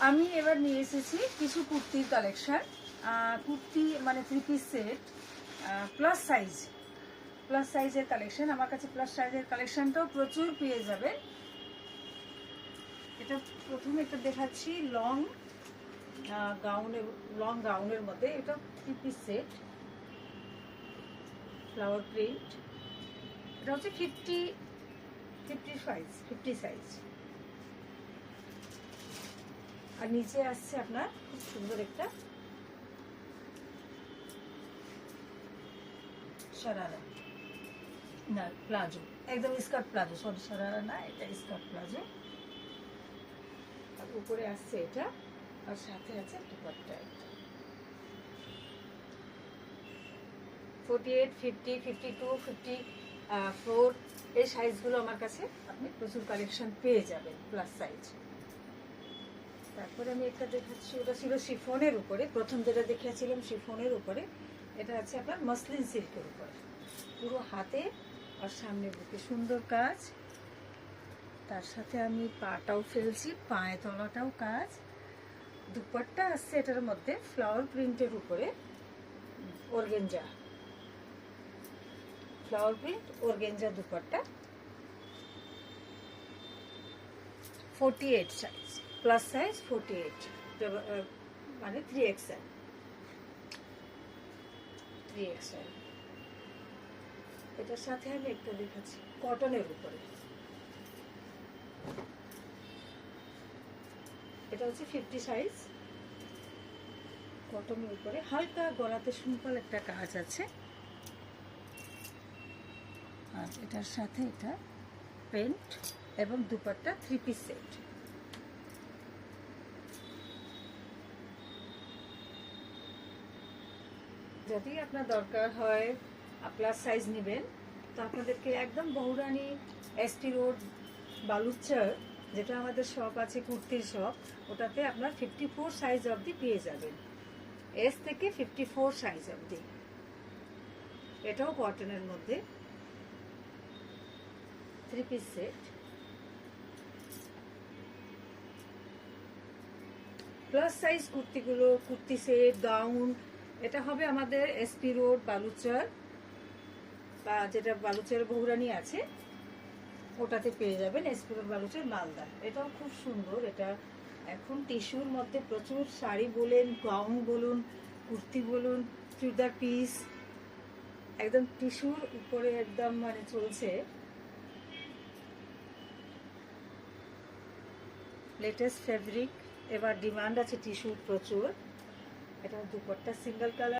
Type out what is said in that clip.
আমি এবার নিয়ে এসেছি কিছু কুর্তির কালেকশন। কুর্তি মানে 3 পিস সেট, প্লাস সাইজের কালেকশন। আমার কাছে প্লাস সাইজের কালেকশনটাও প্রচুর পেয়ে যাবে। এটা প্রথমে একটা দেখাচ্ছি লং গাউনের মধ্যে। এটা 3 পিস সেট, ফ্লাওয়ার প্রিন্ট। এটা হচ্ছে 50 সাইজ। আর নিচে আসছে আপনার খুব সুন্দর একটা সারারা, না প্লাজো, একদম স্কার্ট প্লাজো, সরি সারারা না, এটা স্কার্ট প্লাজো। আর উপরে আসছে এটা, আর সাথে আছে দুপাট্টা। 48, 50, 52, 54 এই সাইজগুলো আমার কাছে আপনি প্রচুর কালেকশন পেয়ে যাবেন, প্লাস সাইজ। তারপরে আমি একটা দেখাচ্ছি, ওটা ছিল শিফনের উপরে। প্রথম যেটা দেখিয়েছিলাম শিফনের উপরে, এটা আছে আপনার মসলিন সিল্কের উপরে। পুরো হাতে আর সামনে বুকে সুন্দর কাজ, তার সাথে আমি পাটাও ফেলছি, পায়ে তলাটাও কাজ। দুপাট্টা আসছে এটার মধ্যে ফ্লাওয়ার প্রিন্টের উপরে, organza flower print organza dupatta. 48 size, plus size 48, মানে 3XL। এটার সাথে আমি একটা দেখাচ্ছি কটনের উপরে। এটা হচ্ছে 50 সাইজ, কটনের উপরে। হালকা গলাতে সিম্পল একটা কাজ আছে, আর এটার সাথে এটা প্যান্ট এবং দুপাট্টা 3 পিস সেট। যদি আপনার দরকার হয় প্লাস সাইজ নেবেন, তো আপনাদেরকে একদম বহুরানী এসটি রোড বালুচর, যেটা আমাদের শপ আছে কুর্তির শপ, ওটাতে আপনার 54 সাইজ অবধি পেয়ে যাবেন, এস থেকে 54 সাইজ অবধি। এটাও কটনের মধ্যে 3 পিস সেট। প্লাস সাইজ কুর্তিগুলো, কুর্তি সেট, গাউন, এটা হবে আমাদের এসপি রোড বালুচর, বা যেটা বালুচর বহুরানী আছে ওটাতে পেয়ে যাবেন, এসপি রোড বালুচর মালদা। এটাও খুব সুন্দর। এটা এখন টিস্যুর মধ্যে প্রচুর শাড়ি বলেন, গাউন বলুন, কুর্তি বলুন, চুড়িদার পিস, একদম টিস্যুর উপরে একদম মানে চলছে লেটেস্ট ফেব্রিক। এবার ডিমান্ড আছে টিস্যুর প্রচুর। এটা দুপাট্টা সিঙ্গেল কালার।